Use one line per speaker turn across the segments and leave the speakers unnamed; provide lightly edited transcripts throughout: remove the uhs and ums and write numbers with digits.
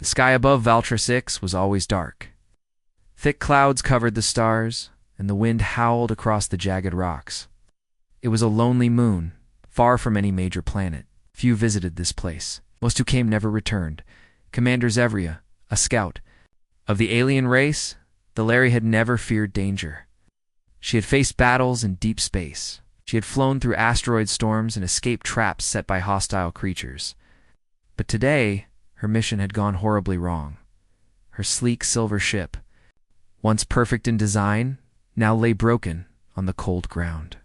The sky above Valtra 6 was always dark. Thick clouds covered the stars, and the wind howled across the jagged rocks. It was a lonely moon, far from any major planet. Few visited this place. Most who came never returned. Commander Zevria, a scout of the alien race, Thalarie had never feared danger. She had faced battles in deep space. She had flown through asteroid storms and escaped traps set by hostile creatures. But today, her mission had gone horribly wrong. Her sleek silver ship, once perfect in design, now lay broken on the cold ground.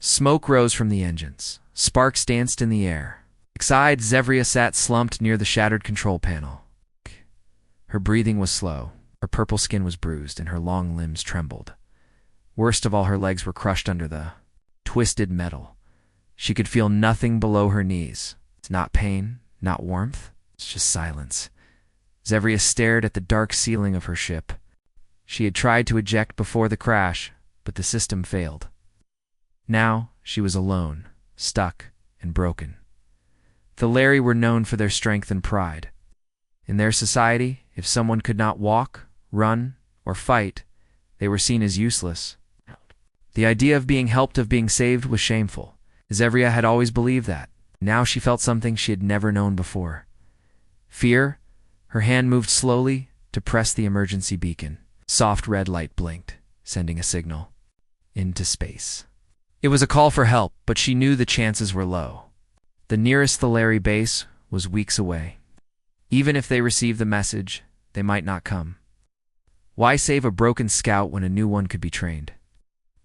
Smoke rose from the engines. Sparks danced in the air. Beside, Zevria sat slumped near the shattered control panel. Her breathing was slow. Her purple skin was bruised, and her long limbs trembled. Worst of all, her legs were crushed under the twisted metal. She could feel nothing below her knees. It's not pain, not warmth. It's just silence. Zevria stared at the dark ceiling of her ship. She had tried to eject before the crash, but the system failed. Now she was alone, stuck, and broken. Thalarie were known for their strength and pride. In their society, if someone could not walk, run, or fight, they were seen as useless. The idea of being helped, of being saved, was shameful. Zevria had always believed that. Now she felt something she had never known before. Fear. Her hand moved slowly to press the emergency beacon. Soft red light blinked, sending a signal into space. It was a call for help, but she knew the chances were low. The nearest Thalarie base was weeks away. Even if they received the message, they might not come. Why save a broken scout when a new one could be trained?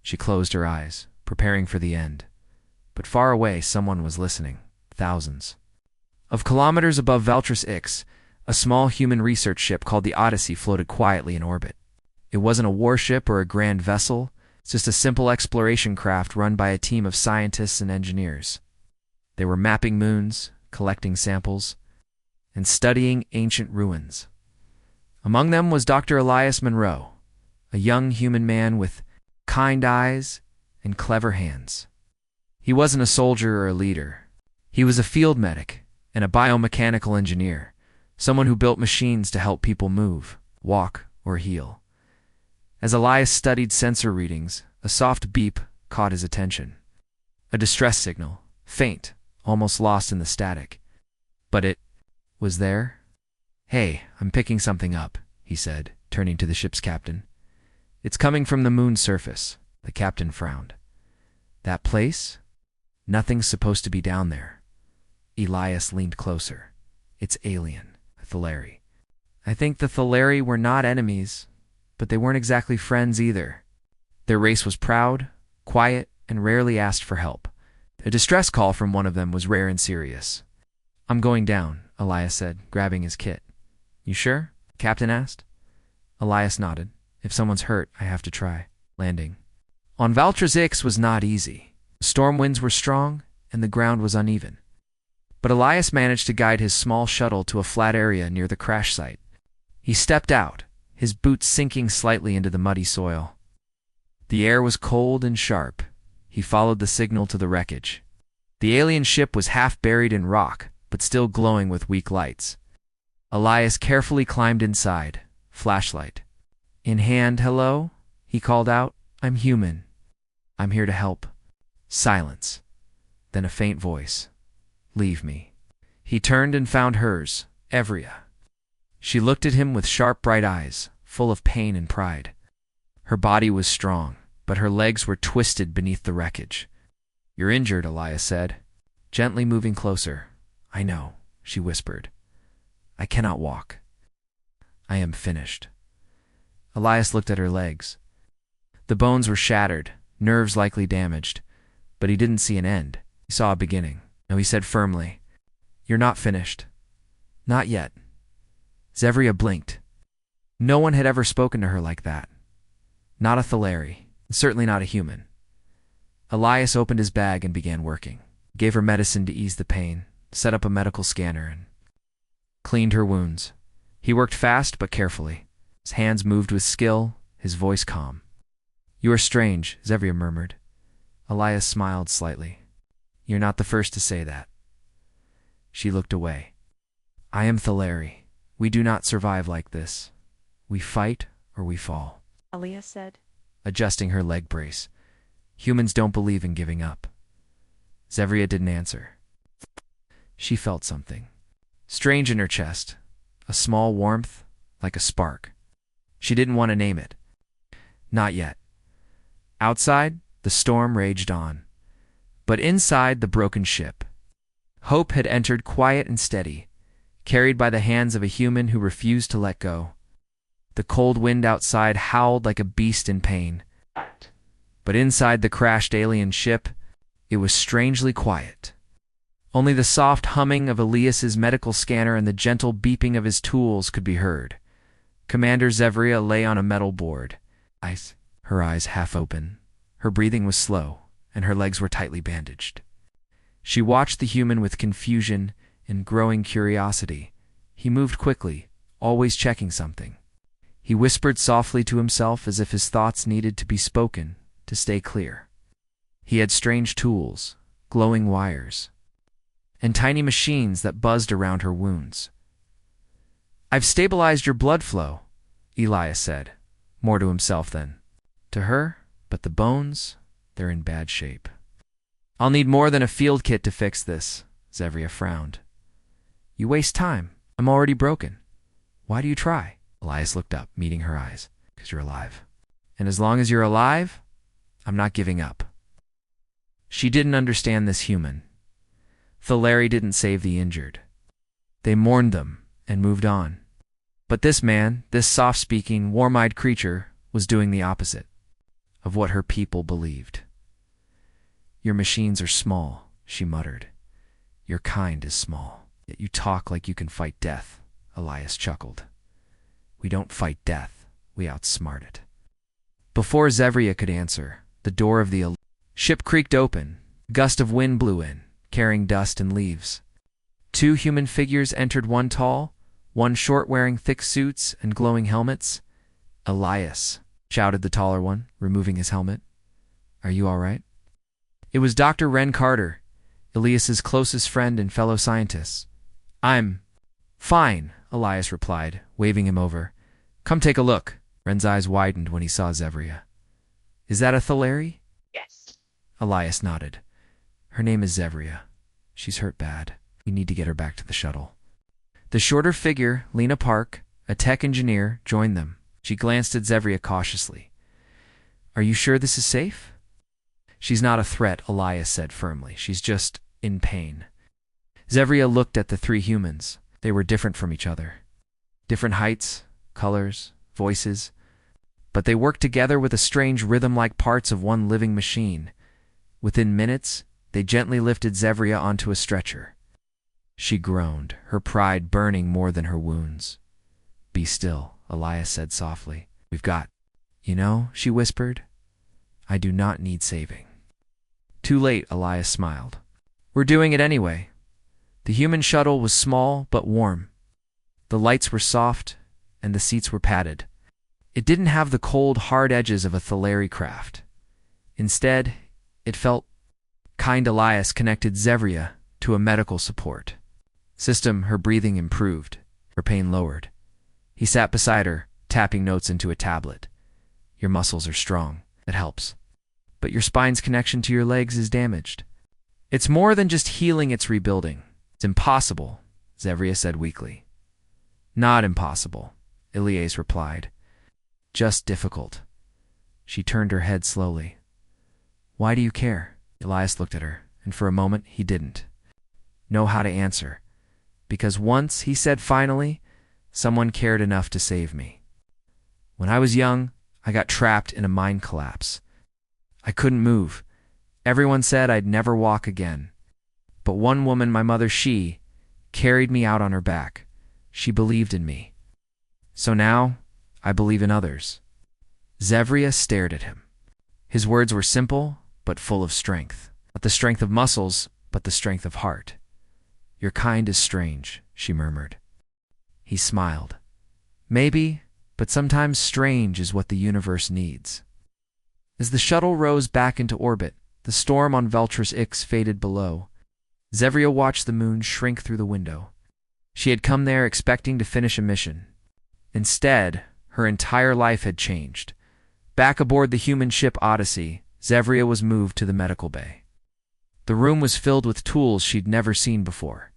She closed her eyes, preparing for the end. But far away, someone was listening. Thousands of kilometers above Valtris Ix, a small human research ship called the Odyssey floated quietly in orbit. It wasn't a warship or a grand vessel. It's just a simple exploration craft run by a team of scientists and engineers. They were mapping moons, collecting samples, and studying ancient ruins. Among them was Dr. Elias Monroe, a young human man with kind eyes and clever hands. He wasn't a soldier or a leader. He was a field medic and a biomechanical engineer, someone who built machines to help people move, walk, or heal. As Elias studied sensor readings, a soft beep caught his attention. A distress signal, faint, almost lost in the static. But it was there. "Hey, I'm picking something up," he said, turning to the ship's captain. "It's coming from the moon's surface." The captain frowned. "That place? Nothing's supposed to be down there." Elias leaned closer. "It's alien, Thalarie." I think the Thalarie were not enemies, but they weren't exactly friends either. Their race was proud, quiet, and rarely asked for help. A distress call from one of them was rare and serious. "I'm going down," Elias said, grabbing his kit. "You sure?" the captain asked. Elias nodded. "If someone's hurt, I have to try." Landing on Valtris Ix was not easy. Storm winds were strong, and the ground was uneven. But Elias managed to guide his small shuttle to a flat area near the crash site. He stepped out, his boots sinking slightly into the muddy soil. The air was cold and sharp. He followed the signal to the wreckage. The alien ship was half buried in rock, but still glowing with weak lights. Elias carefully climbed inside, flashlight in hand. "Hello?" he called out. "I'm human. I'm here to help." Silence. Then a faint voice. "Leave me." He turned and found hers, Evria. She looked at him with sharp, bright eyes, full of pain and pride. Her body was strong, but her legs were twisted beneath the wreckage. "You're injured," Elias said, gently moving closer. "I know," she whispered. "I cannot walk. I am finished." Elias looked at her legs. The bones were shattered, nerves likely damaged, but he didn't see an end. He saw a beginning. "No," he said firmly. "You're not finished. Not yet." Zevria blinked. No one had ever spoken to her like that. Not a Thalarie, and certainly not a human. Elias opened his bag and began working. He gave her medicine to ease the pain, set up a medical scanner, and cleaned her wounds. He worked fast but carefully. His hands moved with skill, his voice calm. "You are strange," Zevria murmured. Elias smiled slightly. "You're not the first to say that." She looked away. "I am Thalarie, We do not survive like this. We fight or we fall,
Elias said.
adjusting her leg brace. Humans don't believe in giving up. Zevria didn't answer. She felt something strange in her chest, a small warmth, like a spark. She didn't want to name it. Not yet. Outside, the storm raged on. But inside the broken ship, hope had entered quiet and steady, carried by the hands of a human who refused to let go. The cold wind outside howled like a beast in pain. But inside the crashed alien ship, it was strangely quiet. Only the soft humming of Elias's medical scanner and the gentle beeping of his tools could be heard. Commander Zevria lay on a metal board, her eyes half open. Her breathing was slow, and her legs were tightly bandaged. She watched the human with confusion and growing curiosity. He moved quickly, always checking something. He whispered softly to himself as if his thoughts needed to be spoken to stay clear. He had strange tools, glowing wires, and tiny machines that buzzed around her wounds. "I've stabilized your blood flow," Elias said, more to himself than to her, but the bones, they're in bad shape. "I'll need more than a field kit to fix this," Zevria frowned. "You waste time. I'm already broken. Why do you try?" Elias looked up, meeting her eyes. "'Cause you're alive. And as long as you're alive, I'm not giving up." She didn't understand this human. Thaleri didn't save the injured. They mourned them and moved on. But this man, this soft-speaking, warm-eyed creature, was doing the opposite of what her people believed. "Your machines are small," she muttered. "Your kind is small. Yet you talk like you can fight death," Elias chuckled. "We don't fight death. We outsmart it." Before Zevria could answer, the door of the ship creaked open. A gust of wind blew in, carrying dust and leaves. Two human figures entered, one tall, one short, wearing thick suits and glowing helmets. "Elias," shouted the taller one, removing his helmet. "Are you all right?" It was Dr. Ren Carter, Elias's closest friend and fellow scientist. "I'm fine," Elias replied, waving him over. "Come take a look." Ren's eyes widened when he saw Zevria. "Is that a Thaleri?"
Yes.
Elias nodded. "Her name is Zevria. She's hurt bad. We need to get her back to the shuttle." The shorter figure, Lena Park, a tech engineer, joined them. She glanced at Zevria cautiously. "Are you sure this is safe?" "She's not a threat," Elias said firmly. "She's just in pain." Zevria looked at the three humans. They were different from each other. Different heights, colors, voices. But they worked together with a strange rhythm like parts of one living machine. Within minutes, they gently lifted Zevria onto a stretcher. She groaned, her pride burning more than her wounds. "Be still," Elias said softly. "We've got—" "You know," she whispered, "I do not need saving." "Too late," Elias smiled. "We're doing it anyway." The human shuttle was small but warm. The lights were soft, and the seats were padded. It didn't have the cold, hard edges of a Thaleri craft. Instead, it felt kind. Elias connected Zevria to a medical support system. Her breathing improved, her pain lowered. He sat beside her, tapping notes into a tablet. "Your muscles are strong. That helps. But your spine's connection to your legs is damaged. It's more than just healing, it's rebuilding." "It's impossible," Zevria said weakly. "Not impossible," Elias replied. "Just difficult." She turned her head slowly. "Why do you care?" Elias looked at her, and for a moment he didn't know how to answer. "Because once," he said finally, "someone cared enough to save me. When I was young, I got trapped in a mine collapse. I couldn't move. Everyone said I'd never walk again. But one woman, my mother, she carried me out on her back. She believed in me. So now, I believe in others." Zevria stared at him. His words were simple, but full of strength. Not the strength of muscles, but the strength of heart. "Your kind is strange," she murmured. He smiled. "Maybe, but sometimes strange is what the universe needs." As the shuttle rose back into orbit, the storm on Veltris Ix faded below. Zevria watched the moon shrink through the window. She had come there expecting to finish a mission. Instead, her entire life had changed. Back aboard the human ship Odyssey, Zevria was moved to the medical bay. The room was filled with tools she'd never seen before.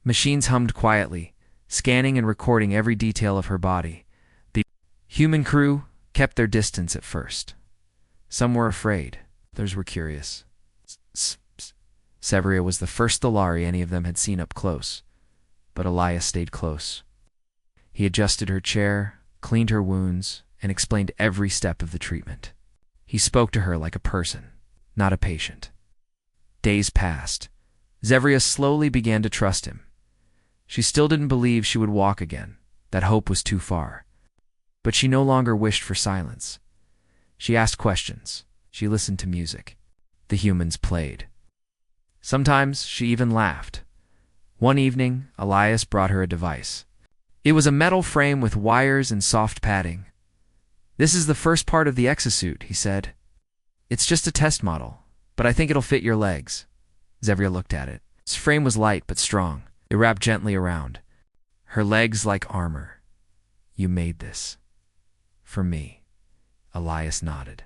Machines hummed quietly, scanning and recording every detail of her body. The human crew kept their distance at first. Some were afraid, others were curious. Zevria was the first Thalari any of them had seen up close, but Elias stayed close. He adjusted her chair, cleaned her wounds, and explained every step of the treatment. He spoke to her like a person, not a patient. Days passed. Zevria slowly began to trust him. She still didn't believe she would walk again. That hope was too far. But she no longer wished for silence. She asked questions. She listened to music. The humans played. Sometimes she even laughed. One evening, Elias brought her a device. It was a metal frame with wires and soft padding. "This is the first part of the exosuit," he said. "It's just a test model, but I think it'll fit your legs." Zevria looked at it. Its frame was light but strong. It wrapped gently around. Her legs like armor. "You made this. For me." Elias nodded.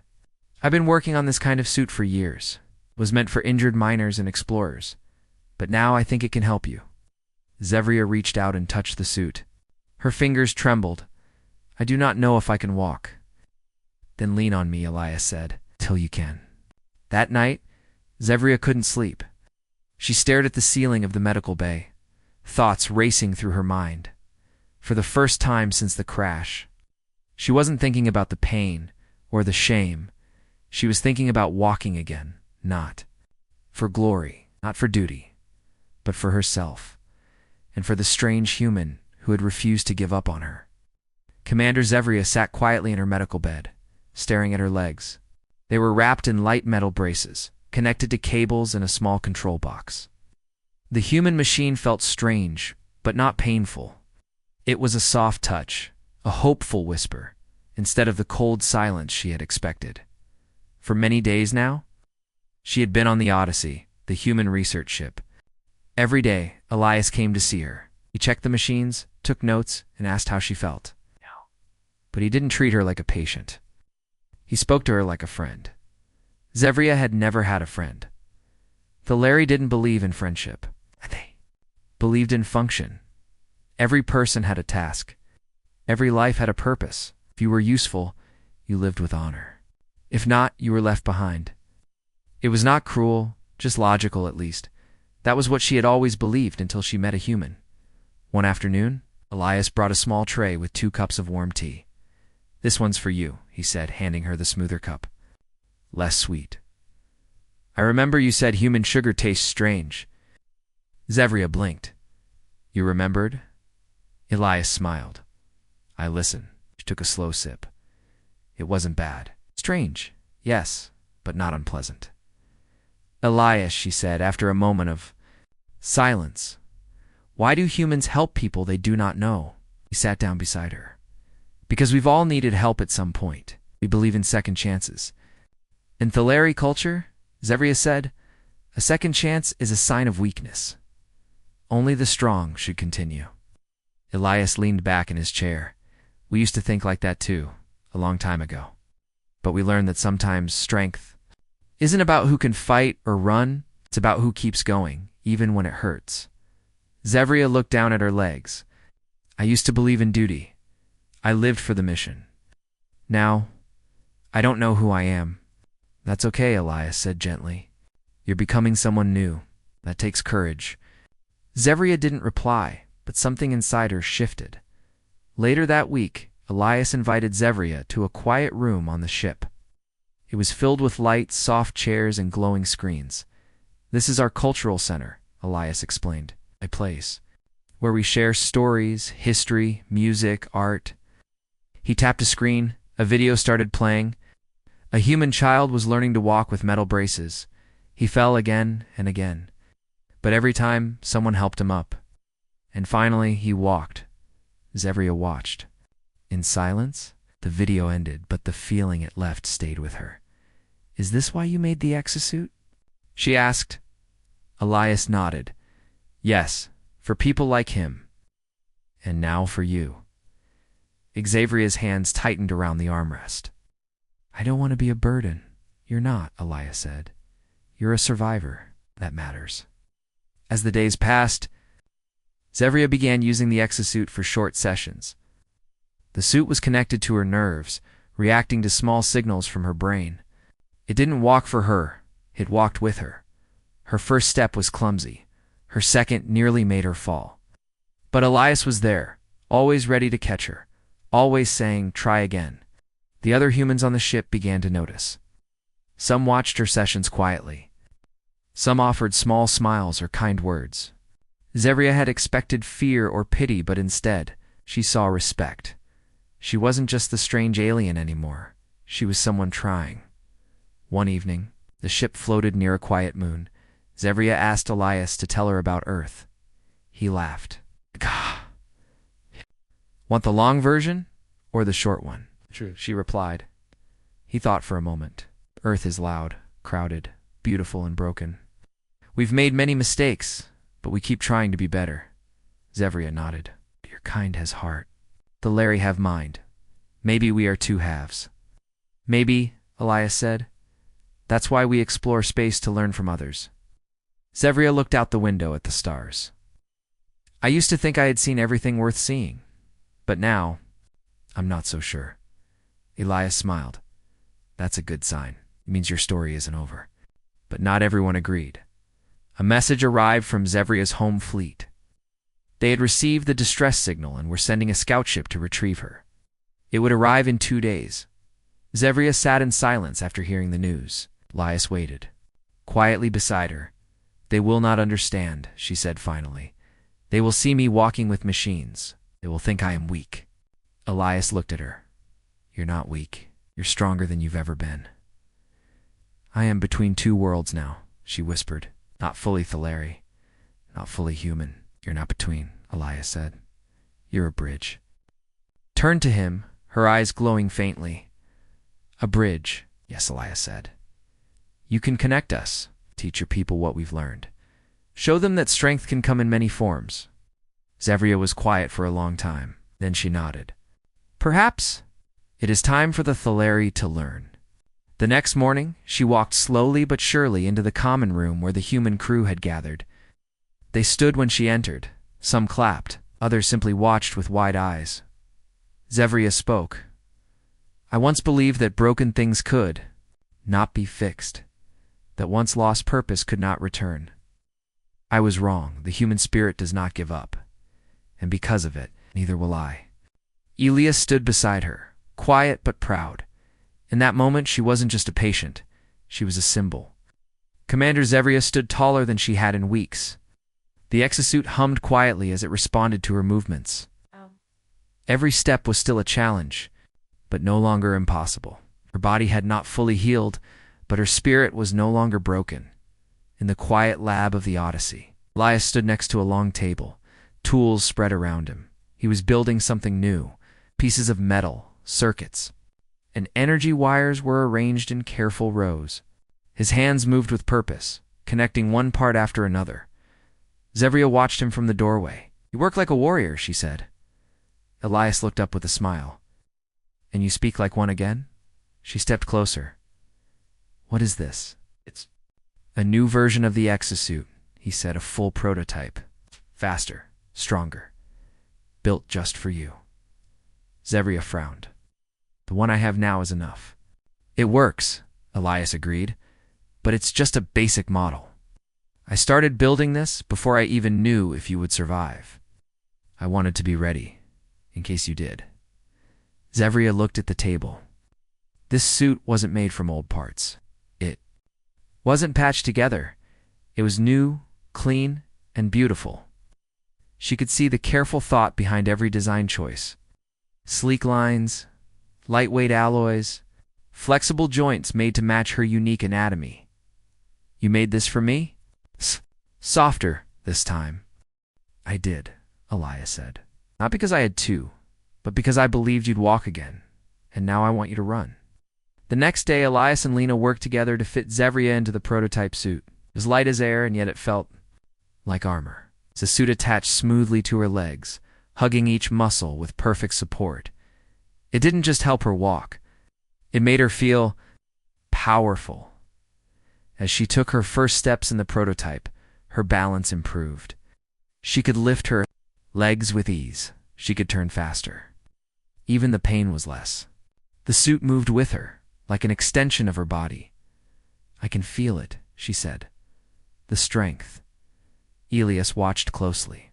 "I've been working on this kind of suit for years. It was meant for injured miners and explorers. But now I think it can help you." Zevria reached out and touched the suit. Her fingers trembled. "I do not know if I can walk." "Then lean on me," Elias said, "till you can." That night, Zevria couldn't sleep. She stared at the ceiling of the medical bay, thoughts racing through her mind. For the first time since the crash, she wasn't thinking about the pain or the shame. She was thinking about walking again, not for glory, not for duty, but for herself, and for the strange human who had refused to give up on her. Commander Zevria sat quietly in her medical bed, staring at her legs. They were wrapped in light metal braces, connected to cables in a small control box. The human machine felt strange, but not painful. It was a soft touch, a hopeful whisper, instead of the cold silence she had expected. For many days now, she had been on the Odyssey, the human research ship. Every day, Elias came to see her. He checked the machines, took notes, and asked how she felt. But he didn't treat her like a patient. He spoke to her like a friend. Zevria had never had a friend. Thalari didn't believe in friendship. They believed in function. Every person had a task. Every life had a purpose. If you were useful, you lived with honor. If not, you were left behind. It was not cruel, just logical at least. That was what she had always believed until she met a human. One afternoon, Elias brought a small tray with 2 cups of warm tea. "This one's for you," he said, handing her the smoother cup. "Less sweet." "I remember you said human sugar tastes strange." Zevria blinked. "You remembered?" Elias smiled. "I listened." She took a slow sip. "It wasn't bad. Strange, yes, but not unpleasant." "Elias," she said after a moment of silence, "why do humans help people they do not know?" He sat down beside her. "Because we've all needed help at some point. We believe in second chances. In Thalari culture," Zevria said, "a second chance is a sign of weakness. Only the strong should continue." Elias leaned back in his chair. "We used to think like that too, a long time ago. But we learned that sometimes strength isn't about who can fight or run, it's about who keeps going, even when it hurts." Zevria looked down at her legs. "I used to believe in duty. I lived for the mission. Now, I don't know who I am." "That's okay," Elias said gently. "You're becoming someone new. That takes courage." Zevria didn't reply, but something inside her shifted. Later that week, Elias invited Zevria to a quiet room on the ship. It was filled with light, soft chairs, and glowing screens. "This is our cultural center," Elias explained. "A place where we share stories, history, music, art." He tapped a screen. A video started playing. A human child was learning to walk with metal braces. He fell again and again, but every time someone helped him up. And finally he walked. Zevria watched. In silence, the video ended, but the feeling it left stayed with her. "Is this why you made the exosuit?" she asked. Elias nodded. "Yes, for people like him. And now for you. Xavria's hands tightened around the armrest. I don't want to be a burden. You're not, Elias said. You're a survivor. That matters. As the days passed, Xavria began using the exosuit for short sessions. The suit was connected to her nerves, reacting to small signals from her brain. It didn't walk for her, it walked with her. Her first step was clumsy. Her second nearly made her fall. But Elias was there, always ready to catch her, always saying, try again. The other humans on the ship began to notice. Some watched her sessions quietly. Some offered small smiles or kind words. Xavria had expected fear or pity, but instead, she saw respect. She wasn't just the strange alien anymore. She was someone trying. One evening, the ship floated near a quiet moon. Xavria asked Elias to tell her about Earth. He laughed. Gah. Want the long version or the short one?
True.
She replied. He thought for a moment. Earth is loud, crowded, beautiful, and broken. We've made many mistakes, but we keep trying to be better. Xavria nodded. Your kind has heart. The Larry have mind. Maybe we are two halves. Maybe, Elias said. That's why we explore space, to learn from others. Xavria looked out the window at the stars. I used to think I had seen everything worth seeing, but now, I'm not so sure. Elias smiled. That's a good sign. It means your story isn't over. But not everyone agreed. A message arrived from Xavria's home fleet. They had received the distress signal and were sending a scout ship to retrieve her. It would arrive in 2 days. Xavria sat in silence after hearing the news. Elias waited, quietly beside her. They will not understand, she said finally. They will see me walking with machines. They will think I am weak. Elias looked at her. You're not weak. You're stronger than you've ever been. I am between two worlds now, she whispered. Not fully Thalari, not fully human. You're not between, Elias said. You're a bridge. Turned to him, her eyes glowing faintly. A bridge, yes, Elias said. You can connect us, teach your people what we've learned. Show them that strength can come in many forms. Xavria was quiet for a long time. Then she nodded. Perhaps it is time for the Thalari to learn. The next morning, she walked slowly but surely into the common room where the human crew had gathered. They stood when she entered. Some clapped, others simply watched with wide eyes. Xavria spoke. I once believed that broken things could not be fixed, that once lost purpose could not return. I was wrong. The human spirit does not give up, and because of it, neither will I. Elias stood beside her, quiet but proud. In that moment, she wasn't just a patient. She was a symbol. Commander Xavria stood taller than she had in weeks. The exosuit hummed quietly as it responded to her movements. Every step was still a challenge, but no longer impossible. Her body had not fully healed, but her spirit was no longer broken. In the quiet lab of the Odyssey, Elias stood next to a long table, tools spread around him. He was building something new, pieces of metal, circuits, and energy wires were arranged in careful rows. His hands moved with purpose, connecting one part after another. Xavria watched him from the doorway. You work like a warrior, she said. Elias looked up with a smile. And you speak like one again? She stepped closer. What is this? It's a new version of the exosuit, he said, a full prototype. Faster, stronger. Built just for you. Xavria frowned. The one I have now is enough. It works, Elias agreed, but it's just a basic model. I started building this before I even knew if you would survive. I wanted to be ready, in case you did. Xavria looked at the table. This suit wasn't made from old parts. It wasn't patched together. It was new, clean, and beautiful. She could see the careful thought behind every design choice. Sleek lines, lightweight alloys, flexible joints made to match her unique anatomy. You made this for me? Softer this time. I did, Elias said. Not because I had to, but because I believed you'd walk again, and now I want you to run. The next day, Elias and Lena worked together to fit Xavria into the prototype suit. It was light as air, and yet it felt like armor. The suit attached smoothly to her legs, hugging each muscle with perfect support. It didn't just help her walk. It made her feel powerful. As she took her first steps in the prototype, her balance improved. She could lift her legs with ease. She could turn faster. Even the pain was less. The suit moved with her, like an extension of her body. "I can feel it," she said. "The strength." Elias watched closely.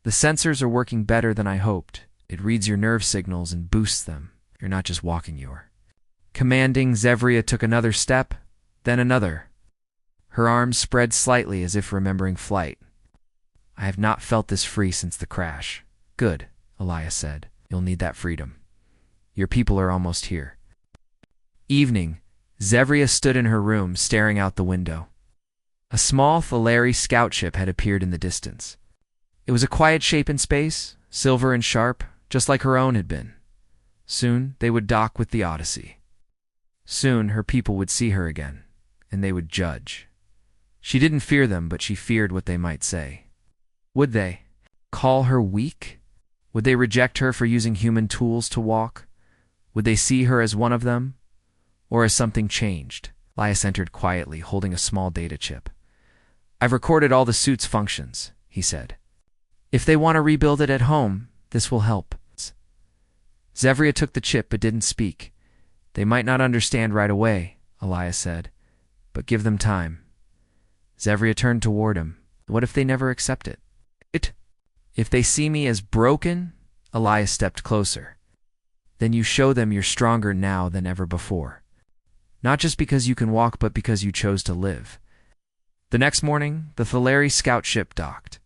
"The sensors are working better than I hoped. It reads your nerve signals and boosts them. You're not just walking, you're." Commanding, Zevria took another step, then another. Her arms spread slightly as if remembering flight. "I have not felt this free since the crash." "Good," Elias said. "You'll need that freedom. Your people are almost here." Evening, Zevria stood in her room, staring out the window. A small Thaleri scout ship had appeared in the distance. It was a quiet shape in space, silver and sharp, just like her own had been. Soon they would dock with the Odyssey. Soon her people would see her again, and they would judge. She didn't fear them, but she feared what they might say. Would they call her weak? Would they reject her for using human tools to walk? Would they see her as one of them, or as something changed? Elias entered quietly, holding a small data chip. "I've recorded all the suit's functions," he said. "If they want to rebuild it at home, this will help." Zevria took the chip but didn't speak. "They might not understand right away," Elias said, "but give them time." Zevria turned toward him. "What if they never accept it?" "If they see me as broken," Elias stepped closer, "then you show them you're stronger now than ever before. Not just because you can walk, but because you chose to live." The next morning, the Thaleri scout ship docked.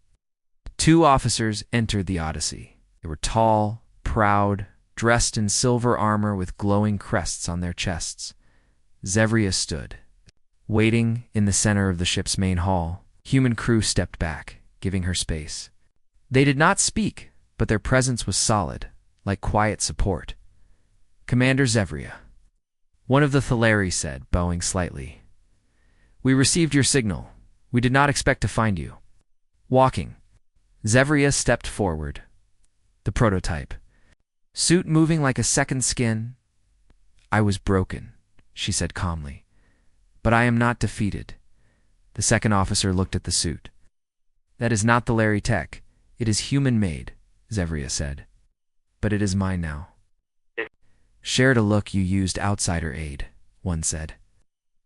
2 officers entered the Odyssey. They were tall, proud, dressed in silver armor with glowing crests on their chests. Zevria stood, waiting in the center of the ship's main hall. Human crew stepped back, giving her space. They did not speak, but their presence was solid, like quiet support. "Commander Zevria," one of the Thaleri said, bowing slightly. "We received your signal. We did not expect to find you." Walking, Zevria stepped forward. The prototype. Suit moving like a second skin. "I was broken," she said calmly. "But I am not defeated." The second officer looked at the suit. "That is not Thaleri tech. It is human-made," Zevria said. "But it is mine now." "Shared a look you used outsider aid," one said.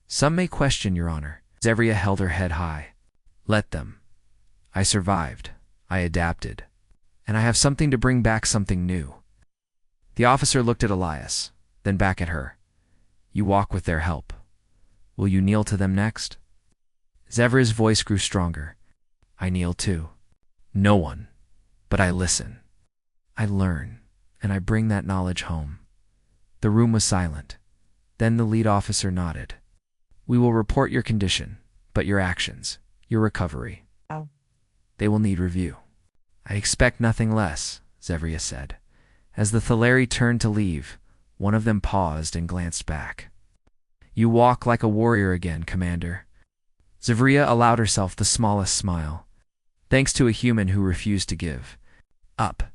"Some may question, Your Honor." Zevria held her head high. "Let them. I survived. I adapted. And I have something to bring back, something new." The officer looked at Elias, then back at her. "You walk with their help. Will you kneel to them next?" Zevria's voice grew stronger. "I kneel too. No one. But I listen. I learn, and I bring that knowledge home." The room was silent. Then the lead officer nodded. "We will report your condition, but your actions, your recovery, they will need review." "I expect nothing less," Zevria said. As the Thaleri turned to leave, one of them paused and glanced back. "You walk like a warrior again, Commander." Zevria allowed herself the smallest smile, thanks to a human who refused to give up.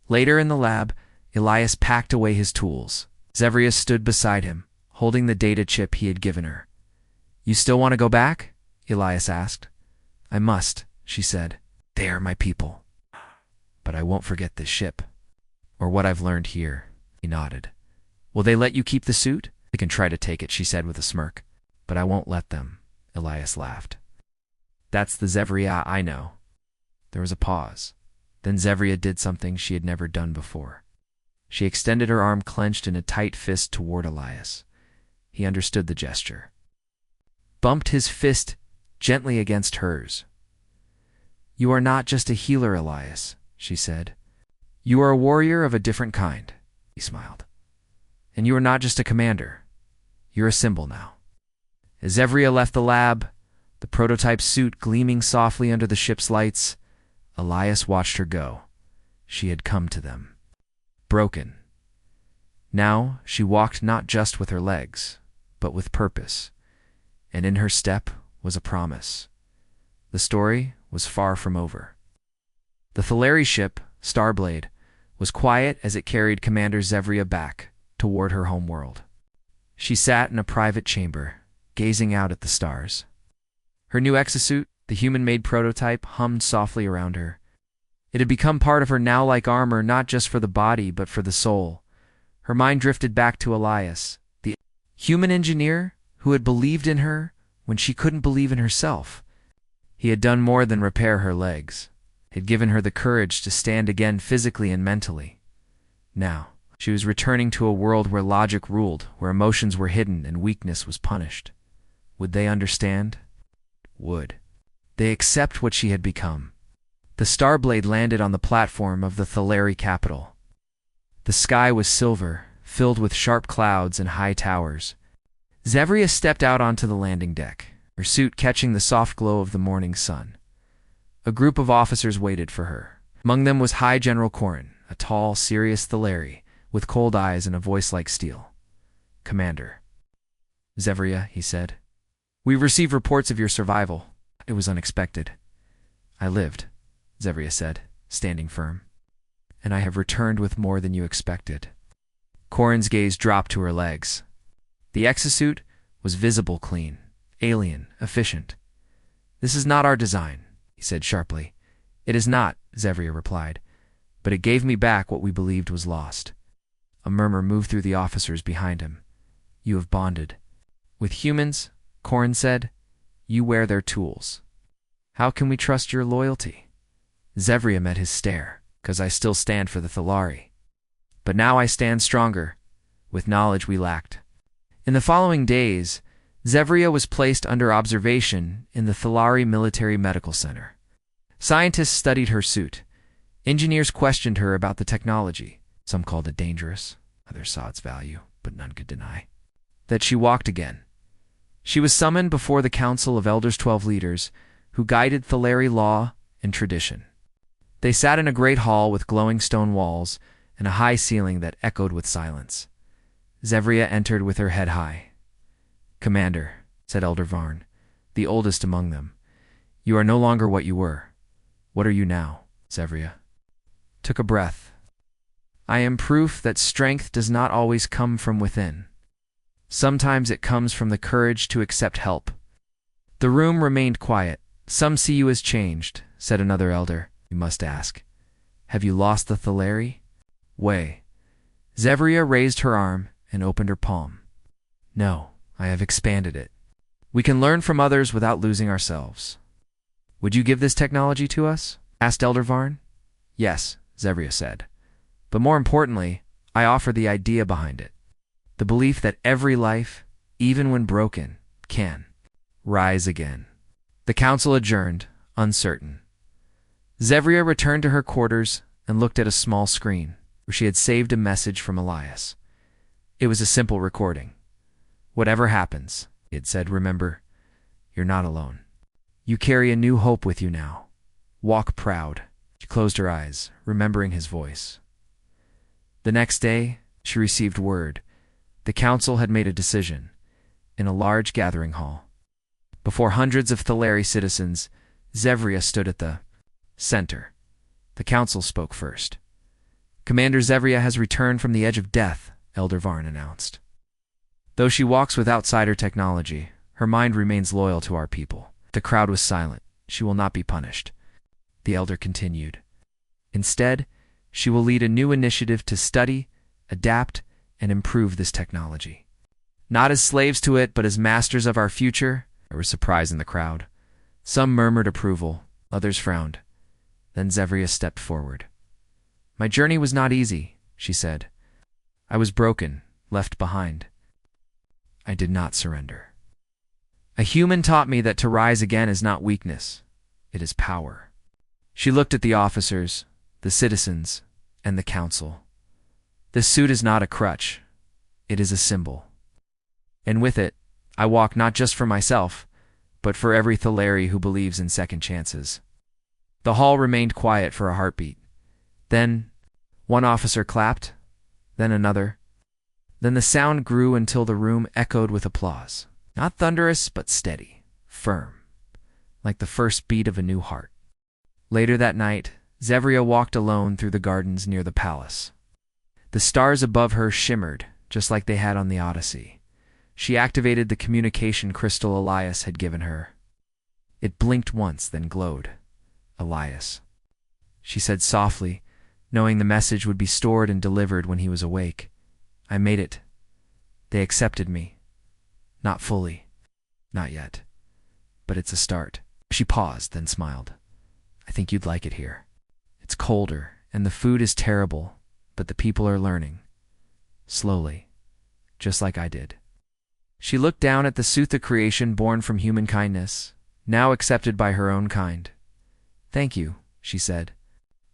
Later in the lab, Elias packed away his tools. Zevria stood beside him, holding the data chip he had given her. "You still want to go back?" Elias asked. "I must," she said. "They are my people. But I won't forget this ship, or what I've learned here." He nodded. "Will they let you keep the suit?" "They can try to take it," she said with a smirk. "But I won't let them," Elias laughed. "That's the Zevria I know." There was a pause. Then Zevria did something she had never done before. She extended her arm clenched in a tight fist toward Elias. He understood the gesture. Bumped his fist gently against hers. "You are not just a healer, Elias," she said. "You are a warrior of a different kind," he smiled. "And you are not just a commander. You're a symbol now." As Zevria left the lab, the prototype suit gleaming softly under the ship's lights, Elias watched her go. She had come to them. Broken. Now she walked not just with her legs, but with purpose. And in her step was a promise. The story was far from over. The Thaleri ship Starblade, was quiet as it carried Commander Zevria back toward her homeworld. She sat in a private chamber, gazing out at the stars. Her new exosuit, the human-made prototype, hummed softly around her. It had become part of her now like armor, not just for the body, but for the soul. Her mind drifted back to Elias, the human engineer who had believed in her when she couldn't believe in herself. He had done more than repair her legs. He had given her the courage to stand again physically and mentally. Now, she was returning to a world where logic ruled, where emotions were hidden and weakness was punished. Would they understand? Would they accept what she had become? The Starblade landed on the platform of the Thaleri capital. The sky was silver, filled with sharp clouds and high towers. Zevria stepped out onto the landing deck, her suit catching the soft glow of the morning sun. A group of officers waited for her. Among them was High General Corrin, a tall, serious Thaleri, with cold eyes and a voice like steel. "Commander." "Zevria," he said. "We've received reports of your survival. It was unexpected." "I lived," Zevria said, standing firm. "And I have returned with more than you expected." Corrin's gaze dropped to her legs. The exosuit was visible clean, alien, efficient. "This is not our design," he said sharply. "It is not," Zevria replied, "but it gave me back what we believed was lost." A murmur moved through the officers behind him. "You have bonded with humans," Corrin said. "You wear their tools. How can we trust your loyalty?" Zevria met his stare. "'Cause I still stand for the Thaleri. But now I stand stronger, with knowledge we lacked." In the following days, Zevria was placed under observation in the Thaleri Military Medical Center. Scientists studied her suit. Engineers questioned her about the technology. Some called it dangerous, others saw its value, but none could deny that she walked again. She was summoned before the Council of Elders 12 leaders, who guided Thaleri law and tradition. They sat in a great hall with glowing stone walls and a high ceiling that echoed with silence. Zevria entered with her head high. "Commander," said Elder Varn, the oldest among them, "you are no longer what you were." "What are you now?" Zevria took a breath. "I am proof that strength does not always come from within. Sometimes it comes from the courage to accept help." The room remained quiet. "Some see you as changed," said another elder. "You must ask, have you lost the Thaleri way?" Zevria raised her arm and opened her palm. "No, I have expanded it. We can learn from others without losing ourselves." "Would you give this technology to us?" asked Elder Varn. "Yes," Zevria said. "But more importantly, I offer the idea behind it. The belief that every life, even when broken, can rise again." The council adjourned, uncertain. Zevria returned to her quarters and looked at a small screen where she had saved a message from Elias. It was a simple recording. "Whatever happens," he had said, "remember, you're not alone. You carry a new hope with you now. Walk proud." She closed her eyes, remembering his voice. The next day, she received word. The council had made a decision in a large gathering hall. Before hundreds of Thaleri citizens, Zevria stood at the center. The council spoke first. "Commander Zevria has returned from the edge of death," Elder Varn announced. "Though she walks with outsider technology, her mind remains loyal to our people." The crowd was silent. "She will not be punished," the elder continued. "Instead, she will lead a new initiative to study, adapt, and improve this technology. Not as slaves to it, but as masters of our future." There was surprise in the crowd. Some murmured approval, others frowned. Then Zevria stepped forward. "My journey was not easy," she said. "I was broken, left behind. I did not surrender. A human taught me that to rise again is not weakness, it is power." She looked at the officers, the citizens, and the council. "This suit is not a crutch, it is a symbol. And with it, I walk not just for myself, but for every Thaleri who believes in second chances." The hall remained quiet for a heartbeat. Then, one officer clapped, then another. Then the sound grew until the room echoed with applause. Not thunderous, but steady, firm, like the first beat of a new heart. Later that night, Zevria walked alone through the gardens near the palace. The stars above her shimmered, just like they had on the Odyssey. She activated the communication crystal Elias had given her. It blinked once, then glowed. Elias, she said softly, knowing the message would be stored and delivered when he was awake. I made it. They accepted me. Not fully. Not yet. But it's a start. She paused, then smiled. I think you'd like it here. It's colder, and the food is terrible, but the people are learning. Slowly. Just like I did. She looked down at the Sutha creation born from human kindness, now accepted by her own kind. Thank you, she said,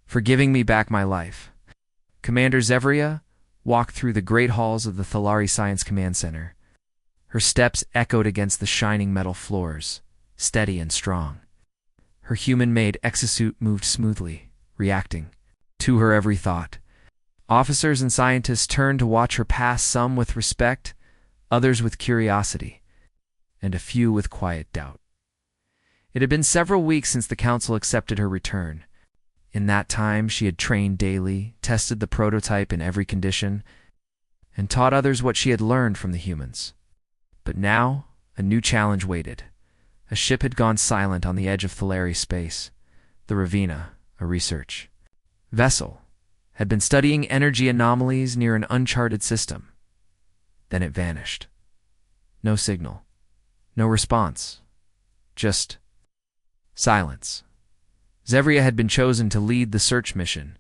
for giving me back my life. Commander Zevria walked through the great halls of the Thalari Science Command Center. Her steps echoed against the shining metal floors, steady and strong. Her human-made exosuit moved smoothly, reacting to her every thought. Officers and scientists turned to watch her pass, some with respect, others with curiosity, and a few with quiet doubt. It had been several weeks since the council accepted her return. In that time, she had trained daily, tested the prototype in every condition, and taught others what she had learned from the humans. But now, a new challenge waited. A ship had gone silent on the edge of Thalari space. The Ravina, a research vessel, had been studying energy anomalies near an uncharted system. Then it vanished. No signal. No response. Just silence. Zevria had been chosen to lead the search mission.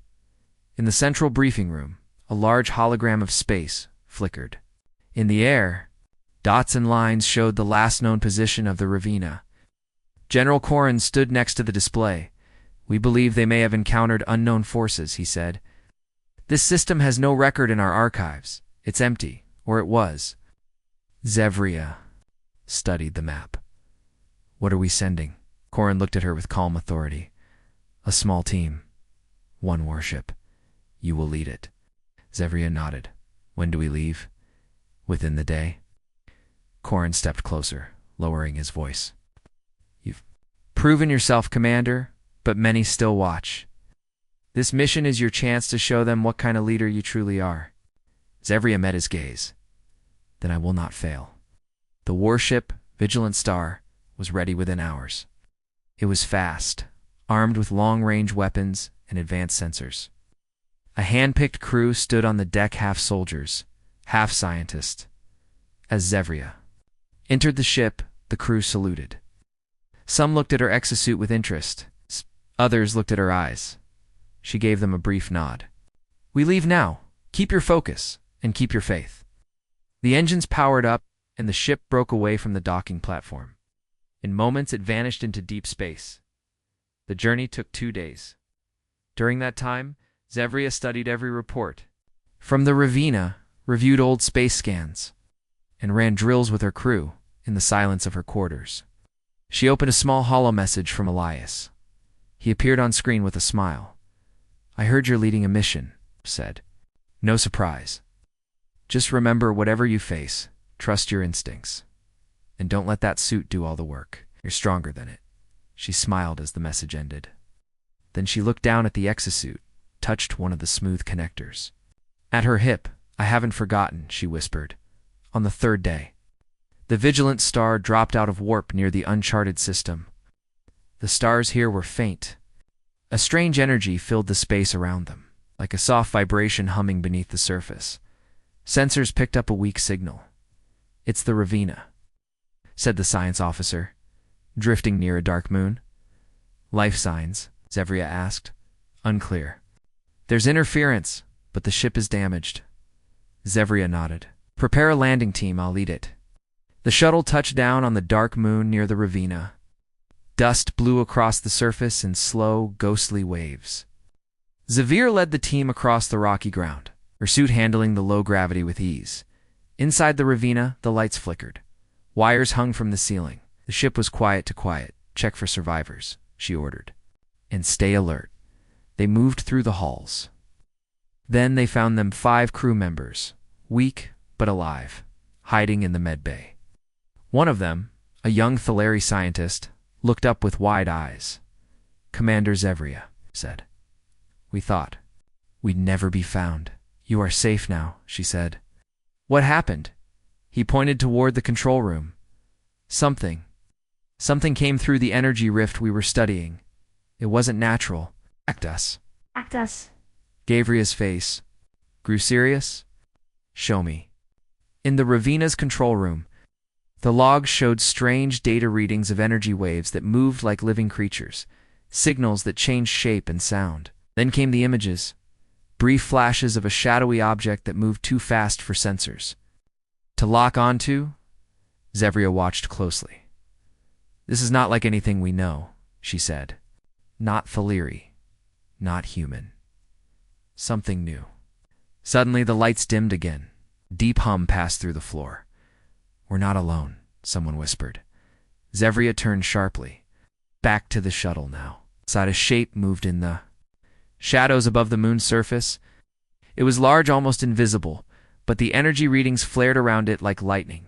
In the central briefing room, a large hologram of space flickered. In the air, dots and lines showed the last known position of the Ravina. General Corrin stood next to the display. We believe they may have encountered unknown forces, he said. This system has no record in our archives. It's empty, or it was. Zevria studied the map. What are we sending? Corrin looked at her with calm authority. A small team. One warship. You will lead it. Zevria nodded. When do we leave? Within the day. Corrin stepped closer, lowering his voice. You've proven yourself, Commander, but many still watch. This mission is your chance to show them what kind of leader you truly are. Zevria met his gaze. Then I will not fail. The warship, Vigilant Star, was ready within hours. It was fast, armed with long-range weapons and advanced sensors. A hand-picked crew stood on the deck, half soldiers, half scientists. As Zevria entered the ship, the crew saluted. Some looked at her exosuit with interest. Others looked at her eyes. She gave them a brief nod. We leave now. Keep your focus, and keep your faith. The engines powered up, and the ship broke away from the docking platform. In moments, it vanished into deep space. The journey took 2 days. During that time, Zevria studied every report. From the Ravina, reviewed old space scans, and ran drills with her crew in the silence of her quarters. She opened a small holo message from Elias. He appeared on screen with a smile. I heard you're leading a mission, said. No surprise. Just remember, whatever you face, trust your instincts. And don't let that suit do all the work. You're stronger than it. She smiled as the message ended. Then she looked down at the exosuit, touched one of the smooth connectors. At her hip, I haven't forgotten, she whispered. On the 3rd day. The Vigilant Star dropped out of warp near the uncharted system. The stars here were faint. A strange energy filled the space around them, like a soft vibration humming beneath the surface. Sensors picked up a weak signal. It's the Ravina, said the science officer, drifting near a dark moon. Life signs, Zevria asked. Unclear. There's interference, but the ship is damaged. Zevria nodded. Prepare a landing team, I'll lead it. The shuttle touched down on the dark moon near the Ravina. Dust blew across the surface in slow, ghostly waves. Zavir led the team across the rocky ground, her suit handling the low gravity with ease. Inside the Ravina, the lights flickered. Wires hung from the ceiling. The ship was quiet to quiet. Check for survivors, she ordered. And stay alert. They moved through the halls. Then they found them 5 crew members, weak but alive, hiding in the med bay. One of them, a young Thalari scientist, looked up with wide eyes. Commander Zevria said, We thought we'd never be found. You are safe now, she said. What happened? He pointed toward the control room. Something came through the energy rift we were studying. It wasn't natural. Act us.
Act us.
Gavria's face grew serious. Show me. In the Ravina's control room, the logs showed strange data readings of energy waves that moved like living creatures, signals that changed shape and sound. Then came the images, brief flashes of a shadowy object that moved too fast for sensors to lock onto. Zevria watched closely. This is not like anything we know, she said. Not Thaleri. Not human. Something new. Suddenly the lights dimmed again. Deep hum passed through the floor. We're not alone, someone whispered. Zevria turned sharply. Back to the shuttle now. Outside a shape moved in the shadows above the moon's surface. It was large, almost invisible, but the energy readings flared around it like lightning.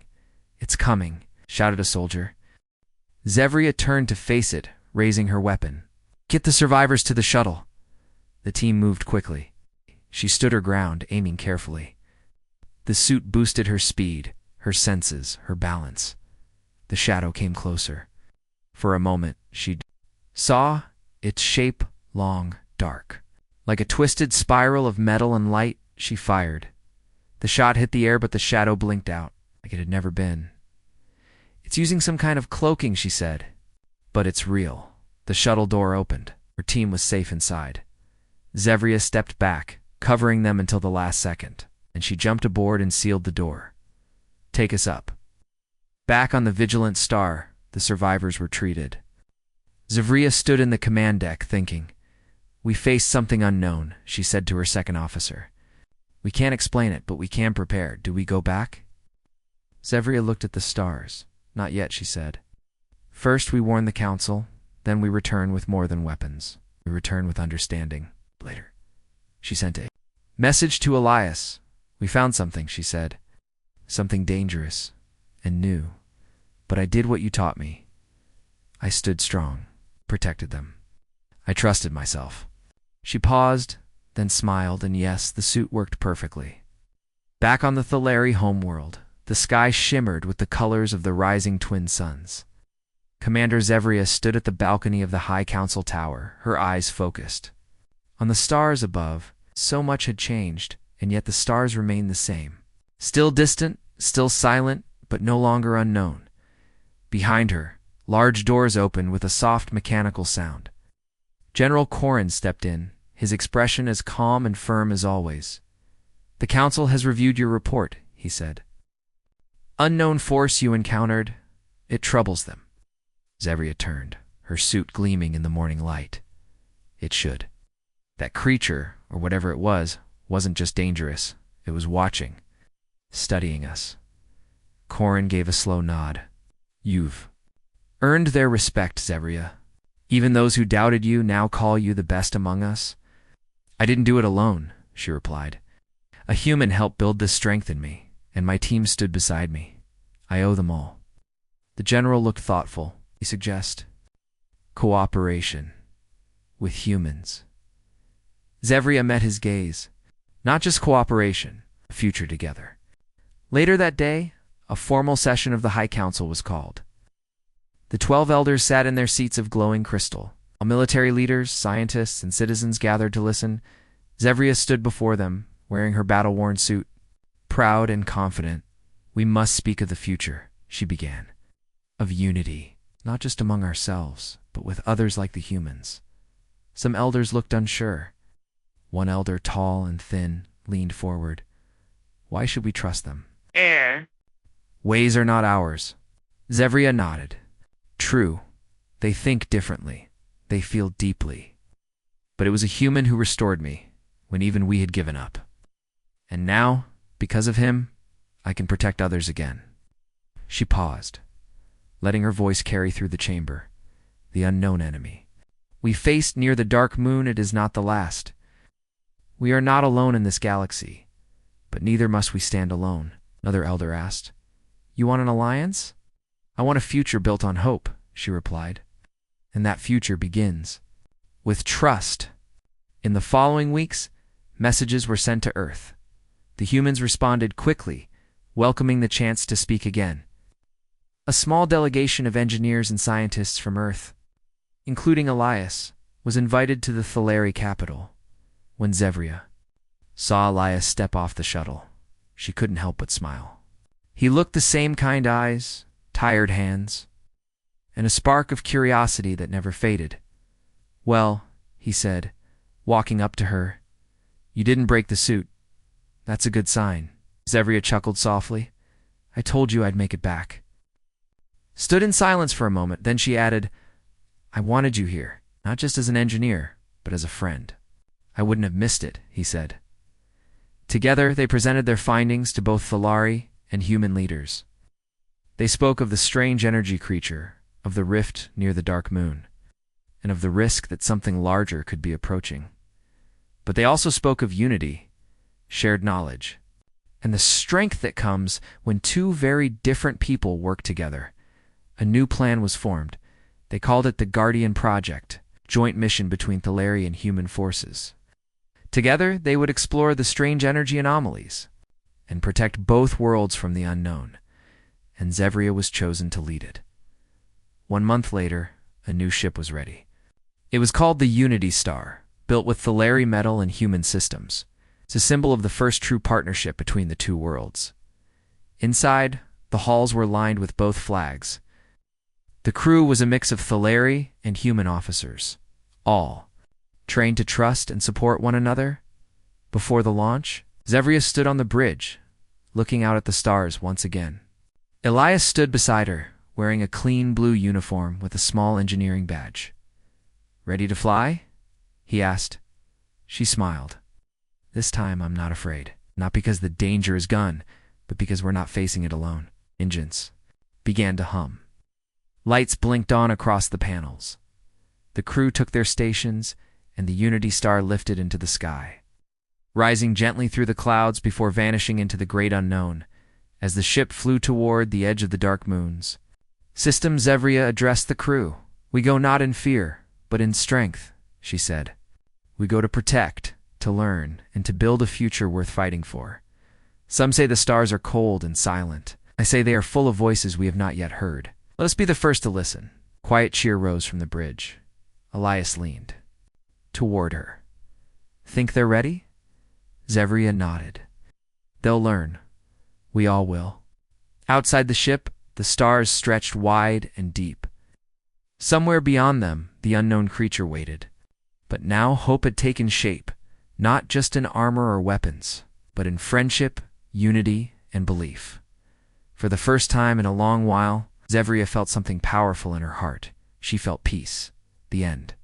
It's coming, shouted a soldier. Zevria turned to face it, raising her weapon. Get the survivors to the shuttle. The team moved quickly. She stood her ground, aiming carefully. The suit boosted her speed, her senses, her balance. The shadow came closer. For a moment, she saw its shape, long, dark. Like a twisted spiral of metal and light, she fired. The shot hit the air, but the shadow blinked out, like it had never been. It's using some kind of cloaking, she said. But it's real. The shuttle door opened. Her team was safe inside. Zevria stepped back, covering them until the last second, and she jumped aboard and sealed the door. Take us up. Back on the Vigilant Star, the survivors were treated. Zevria stood in the command deck, thinking. We faced something unknown, she said to her second officer. We can't explain it, but we can prepare. Do we go back? Zevria looked at the stars. Not yet, she said. First we warn the council, then we return with more than weapons. We return with understanding. Later. She sent a message to Elias. We found something, she said. Something dangerous and new. But I did what you taught me. I stood strong, protected them. I trusted myself. She paused, then smiled, and yes, the suit worked perfectly. Back on the Thaleri homeworld, the sky shimmered with the colors of the rising twin suns. Commander Zevria stood at the balcony of the High Council Tower, her eyes focused. On the stars above, so much had changed, and yet the stars remained the same. Still distant, still silent, but no longer unknown. Behind her, large doors opened with a soft mechanical sound. General Corrin stepped in, his expression as calm and firm as always. The council has reviewed your report, he said. Unknown force you encountered, it troubles them. Zevria turned, her suit gleaming in the morning light. It should. That creature, or whatever it was, wasn't just dangerous. It was watching, studying us. Corrin gave a slow nod. You've earned their respect, Zevria. Even those who doubted you now call you the best among us. I didn't do it alone, she replied. A human helped build this strength in me, and my team stood beside me. I owe them all. The general looked thoughtful. He suggested cooperation with humans. Zevria met his gaze. Not just cooperation, a future together. Later that day, a formal session of the High Council was called. The 12 elders sat in their seats of glowing crystal. While military leaders, scientists, and citizens gathered to listen, Zevria stood before them, wearing her battle-worn suit. Proud and confident, we must speak of the future, she began. Of unity, not just among ourselves, but with others like the humans. Some elders looked unsure. One elder, tall and thin, leaned forward. Why should we trust them? Ways are not ours. Zevria nodded. True, they think differently. They feel deeply. But it was a human who restored me, when even we had given up. And now, because of him, I can protect others again. She paused, letting her voice carry through the chamber. The unknown enemy. We faced near the dark moon, it is not the last. We are not alone in this galaxy, but neither must we stand alone, another elder asked. You want an alliance? I want a future built on hope, she replied. And that future begins with trust. In the following weeks, messages were sent to Earth. The humans responded quickly, welcoming the chance to speak again. A small delegation of engineers and scientists from Earth, including Elias, was invited to the Thaleri capital. When Zevria saw Elias step off the shuttle, she couldn't help but smile. He looked the same kind eyes, tired hands, and a spark of curiosity that never faded. "Well," he said, walking up to her, "you didn't break the suit. That's a good sign." Zevria chuckled softly. "I told you I'd make it back." Stood in silence for a moment, then she added, "I wanted you here, not just as an engineer, but as a friend." "I wouldn't have missed it," he said. Together, they presented their findings to both Thalari and human leaders. They spoke of the strange energy creature, of the rift near the dark moon, and of the risk that something larger could be approaching. But they also spoke of unity, shared knowledge, and the strength that comes when two very different people work together. A new plan was formed. They called it the Guardian Project, joint mission between Thaleri and human forces. Together, they would explore the strange energy anomalies and protect both worlds from the unknown, and Zevria was chosen to lead it. 1 month later, a new ship was ready. It was called the Unity Star, built with Thaleri metal and human systems. It's a symbol of the first true partnership between the two worlds. Inside, the halls were lined with both flags. The crew was a mix of Thaleri and human officers, all trained to trust and support one another. Before the launch, Zevria stood on the bridge, looking out at the stars once again. Elias stood beside her, wearing a clean blue uniform with a small engineering badge. "Ready to fly?" he asked. She smiled. "This time I'm not afraid, not because the danger is gone, but because we're not facing it alone." Engines began to hum. Lights blinked on across the panels. The crew took their stations, and the Unity Star lifted into the sky, rising gently through the clouds before vanishing into the great unknown. As the ship flew toward the edge of the dark moons, System Zevria addressed the crew. "We go not in fear, but in strength," she said. "We go to protect, to learn, and to build a future worth fighting for. Some say the stars are cold and silent. I say they are full of voices we have not yet heard. Let us be the first to listen." Quiet cheer rose from the bridge. Elias leaned toward her. "Think they're ready?" Zevria nodded. "They'll learn. We all will." Outside the ship, the stars stretched wide and deep. Somewhere beyond them, the unknown creature waited. But now hope had taken shape, not just in armor or weapons, but in friendship, unity, and belief. For the first time in a long while, Zevria felt something powerful in her heart. She felt peace. The end.